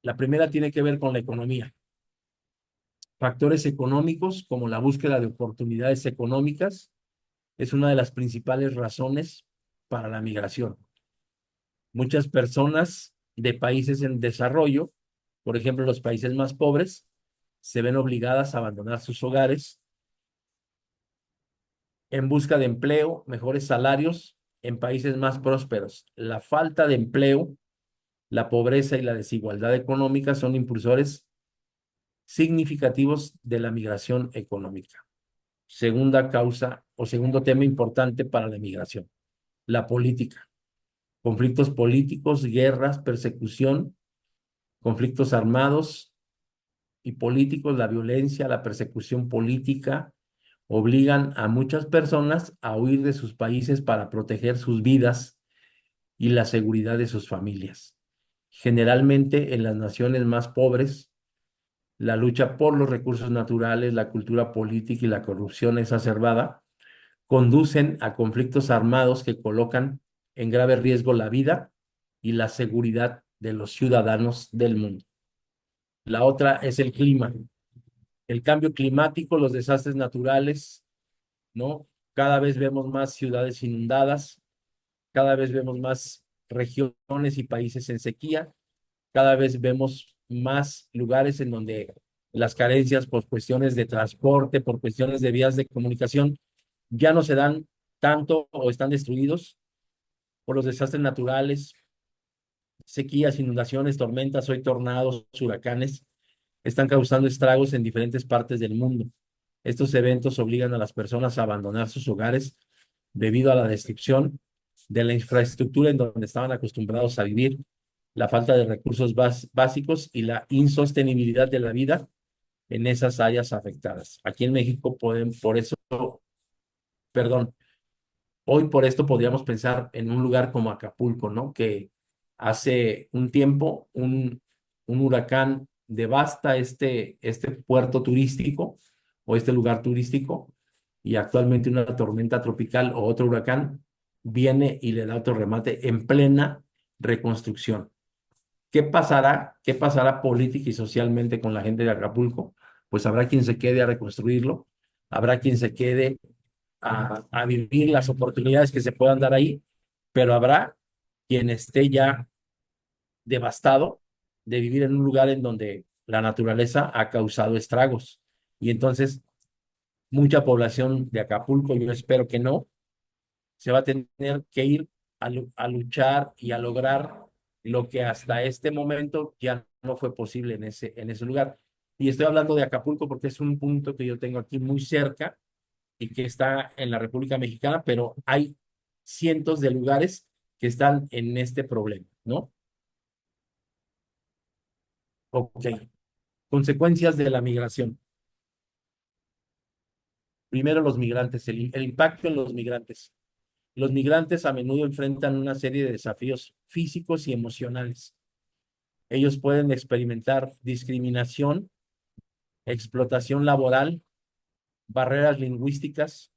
La primera tiene que ver con la economía. Factores económicos como la búsqueda de oportunidades económicas es una de las principales razones para la migración. Muchas personas de países en desarrollo, por ejemplo, los países más pobres, se ven obligadas a abandonar sus hogares en busca de empleo, mejores salarios en países más prósperos. La falta de empleo, la pobreza y la desigualdad económica son impulsores significativos de la migración económica. Segunda causa o segundo tema importante para la migración, la política. Conflictos políticos, guerras, persecución, conflictos armados y políticos, la violencia, la persecución política, obligan a muchas personas a huir de sus países para proteger sus vidas y la seguridad de sus familias. Generalmente en las naciones más pobres, la lucha por los recursos naturales, la cultura política y la corrupción exacerbada conducen a conflictos armados que colocan en grave riesgo la vida y la seguridad de los ciudadanos del mundo. La otra es el clima, el cambio climático, los desastres naturales, ¿no? Cada vez vemos más ciudades inundadas, cada vez vemos más regiones y países en sequía, cada vez vemos más lugares en donde las carencias por cuestiones de transporte, por cuestiones de vías de comunicación, ya no se dan tanto o están destruidos por los desastres naturales, sequías, inundaciones, tormentas, hoy tornados, huracanes, están causando estragos en diferentes partes del mundo. Estos eventos obligan a las personas a abandonar sus hogares debido a la destrucción de la infraestructura en donde estaban acostumbrados a vivir, la falta de recursos básicos y la insostenibilidad de la vida en esas áreas afectadas. Aquí en México por eso, perdón, hoy por esto podríamos pensar en un lugar como Acapulco, ¿no? Que hace un tiempo un huracán devasta este puerto turístico o este lugar turístico y actualmente una tormenta tropical o otro huracán viene y le da otro remate en plena reconstrucción. ¿Qué pasará? ¿Qué pasará política y socialmente con la gente de Acapulco? Pues habrá quien se quede a reconstruirlo, habrá quien se quede a vivir las oportunidades que se puedan dar ahí, pero habrá quien esté ya devastado de vivir en un lugar en donde la naturaleza ha causado estragos. Y entonces mucha población de Acapulco, yo espero que no, se va a tener que ir a luchar y a lograr lo que hasta este momento ya no fue posible en ese lugar. Y estoy hablando de Acapulco porque es un punto que yo tengo aquí muy cerca y que está en la República Mexicana, pero hay cientos de lugares que están en este problema, ¿no? Ok. Consecuencias de la migración. Primero, los migrantes, el impacto en los migrantes. Los migrantes a menudo enfrentan una serie de desafíos físicos y emocionales. Ellos pueden experimentar discriminación, explotación laboral, barreras lingüísticas,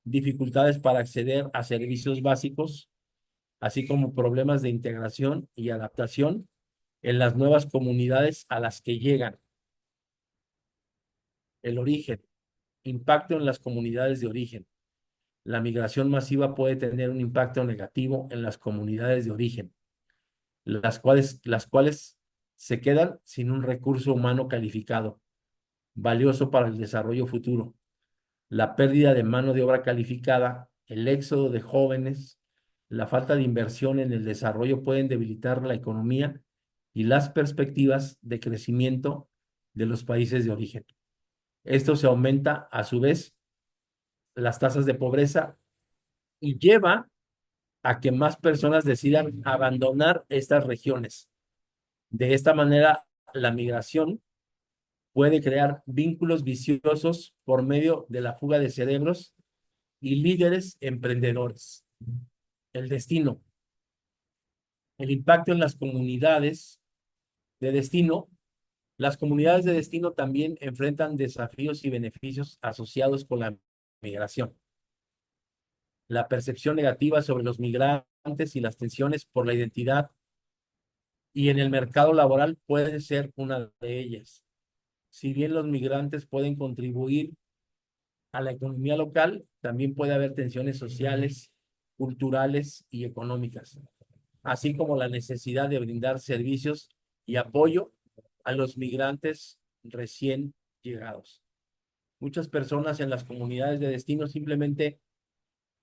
dificultades para acceder a servicios básicos, así como problemas de integración y adaptación en las nuevas comunidades a las que llegan. El origen, impacto en las comunidades de origen. La migración masiva puede tener un impacto negativo en las comunidades de origen, las cuales se quedan sin un recurso humano calificado, valioso para el desarrollo futuro. La pérdida de mano de obra calificada, el éxodo de jóvenes, la falta de inversión en el desarrollo pueden debilitar la economía y las perspectivas de crecimiento de los países de origen. Esto se aumenta, a su vez, las tasas de pobreza y lleva a que más personas decidan abandonar estas regiones. De esta manera, la migración puede crear vínculos viciosos por medio de la fuga de cerebros y líderes emprendedores. El destino, el impacto en las comunidades de destino. Las comunidades de destino también enfrentan desafíos y beneficios asociados con la migración. La percepción negativa sobre los migrantes y las tensiones por la identidad y en el mercado laboral puede ser una de ellas. Si bien los migrantes pueden contribuir a la economía local, también puede haber tensiones sociales, culturales y económicas, así como la necesidad de brindar servicios y apoyo a los migrantes recién llegados. Muchas personas en las comunidades de destino simplemente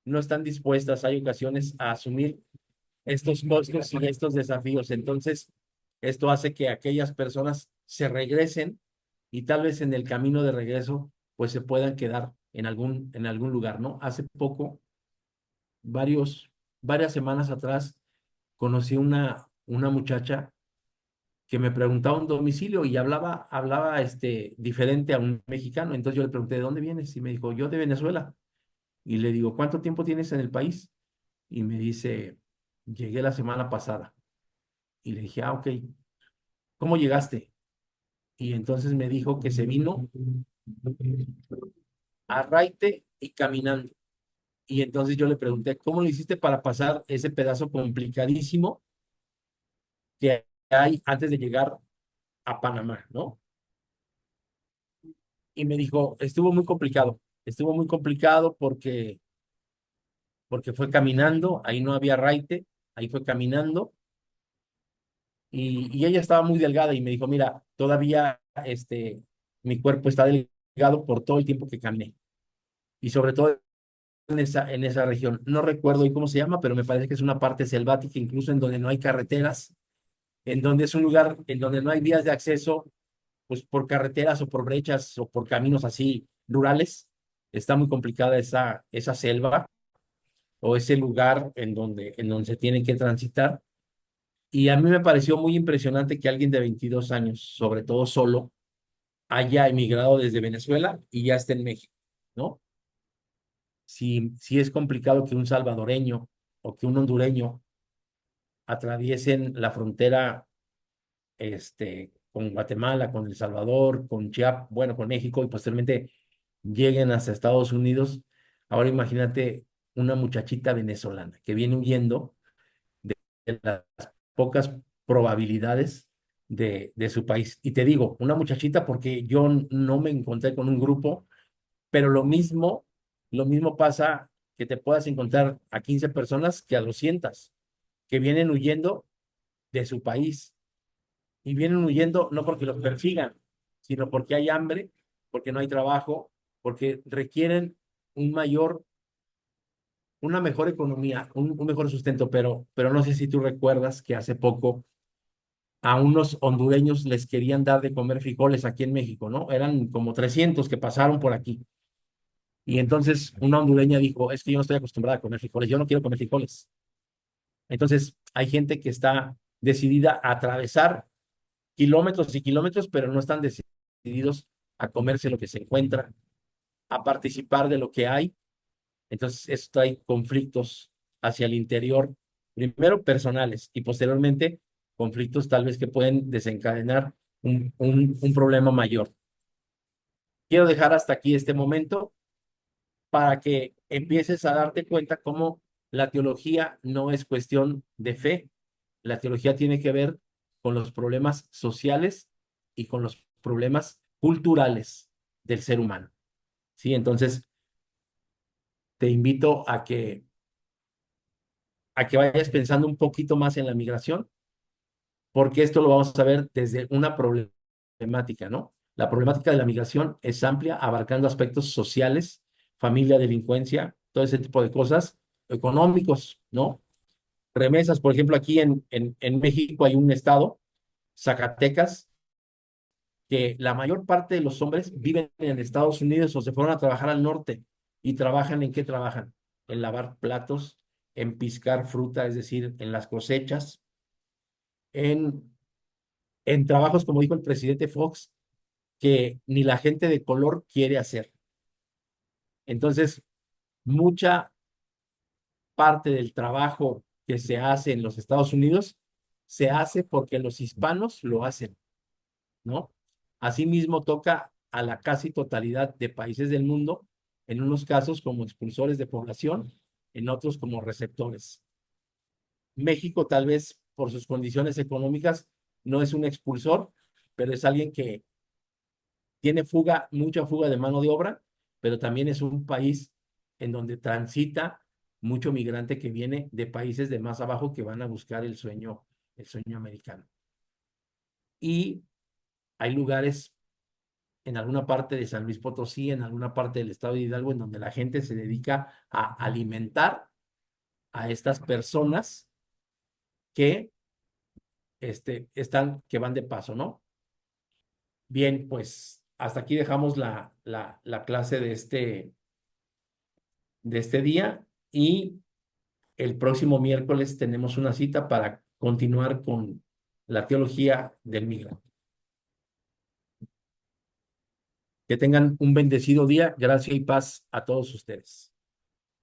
no están dispuestas, hay ocasiones, a asumir estos costos y estos desafíos. Entonces, esto hace que aquellas personas se regresen y tal vez en el camino de regreso, pues se puedan quedar en algún lugar, ¿no? Hace poco, varios, varias semanas atrás, conocí una muchacha que me preguntaba un domicilio y hablaba diferente a un mexicano. Entonces yo le pregunté, ¿de dónde vienes? Y me dijo, yo de Venezuela. Y le digo, ¿cuánto tiempo tienes en el país? Y me dice, llegué la semana pasada. Y le dije, ah, ok, ¿cómo llegaste? Y entonces me dijo que se vino a Raite y caminando. Y entonces yo le pregunté, ¿cómo lo hiciste para pasar ese pedazo complicadísimo que hay antes de llegar a Panamá, ¿no? Y me dijo, estuvo muy complicado porque fue caminando, ahí no había raite, ahí fue caminando, y ella estaba muy delgada y me dijo, mira, todavía mi cuerpo está delgado por todo el tiempo que caminé, y sobre todo en esa región. No recuerdo hoy cómo se llama, pero me parece que es una parte selvática, incluso en donde no hay carreteras, en donde es un lugar en donde no hay vías de acceso, pues por carreteras o por brechas o por caminos así rurales. Está muy complicada esa selva o ese lugar en donde se tienen que transitar. Y a mí me pareció muy impresionante que alguien de 22 años, sobre todo solo, haya emigrado desde Venezuela y ya esté en México, ¿no? Si es complicado que un salvadoreño o que un hondureño atraviesen la frontera con Guatemala, con El Salvador, con Chiapas, bueno, con México y posteriormente lleguen hasta Estados Unidos. Ahora imagínate una muchachita venezolana que viene huyendo de las pocas probabilidades de su país. Y te digo, una muchachita porque yo no me encontré con un grupo, pero lo mismo pasa que te puedas encontrar a 15 personas que a 200 que vienen huyendo de su país y vienen huyendo no porque los persigan, sino porque hay hambre, porque no hay trabajo, porque requieren un mayor, una mejor economía, un mejor sustento, pero no sé si tú recuerdas que hace poco a unos hondureños les querían dar de comer frijoles aquí en México, ¿no? Eran como 300 que pasaron por aquí. Y entonces una hondureña dijo, es que yo no estoy acostumbrada a comer frijoles, yo no quiero comer frijoles. Entonces hay gente que está decidida a atravesar kilómetros y kilómetros, pero no están decididos a comerse lo que se encuentra, a participar de lo que hay. Entonces esto trae conflictos hacia el interior, primero personales y posteriormente conflictos tal vez que pueden desencadenar un problema mayor. Quiero dejar hasta aquí este momento para que empieces a darte cuenta cómo la teología no es cuestión de fe. La teología tiene que ver con los problemas sociales y con los problemas culturales del ser humano. ¿Sí? Entonces, te invito a que vayas pensando un poquito más en la migración, porque esto lo vamos a ver desde una problemática, ¿no? La problemática de la migración es amplia, abarcando aspectos sociales, familia, delincuencia, todo ese tipo de cosas, económicos, ¿no? Remesas, por ejemplo, aquí en México hay un estado, Zacatecas, que la mayor parte de los hombres viven en Estados Unidos o se fueron a trabajar al norte. ¿Y trabajan en qué trabajan? En lavar platos, en piscar fruta, es decir, en las cosechas, en, en trabajos, como dijo el presidente Fox, que ni la gente de color quiere hacer. Entonces, mucha parte del trabajo que se hace en los Estados Unidos se hace porque los hispanos lo hacen, ¿no? Asimismo, toca a la casi totalidad de países del mundo, en unos casos como expulsores de población, en otros como receptores. México, tal vez por sus condiciones económicas, no es un expulsor, pero es alguien que tiene fuga, mucha fuga de mano de obra, pero también es un país en donde transita mucho migrante que viene de países de más abajo que van a buscar el sueño americano. Y hay lugares en alguna parte de San Luis Potosí, en alguna parte del estado de Hidalgo, en donde la gente se dedica a alimentar a estas personas que que van de paso, ¿no? Bien, pues hasta aquí dejamos la clase de este día y el próximo miércoles tenemos una cita para continuar con la teología del migrante. Que tengan un bendecido día. Gracia y paz a todos ustedes.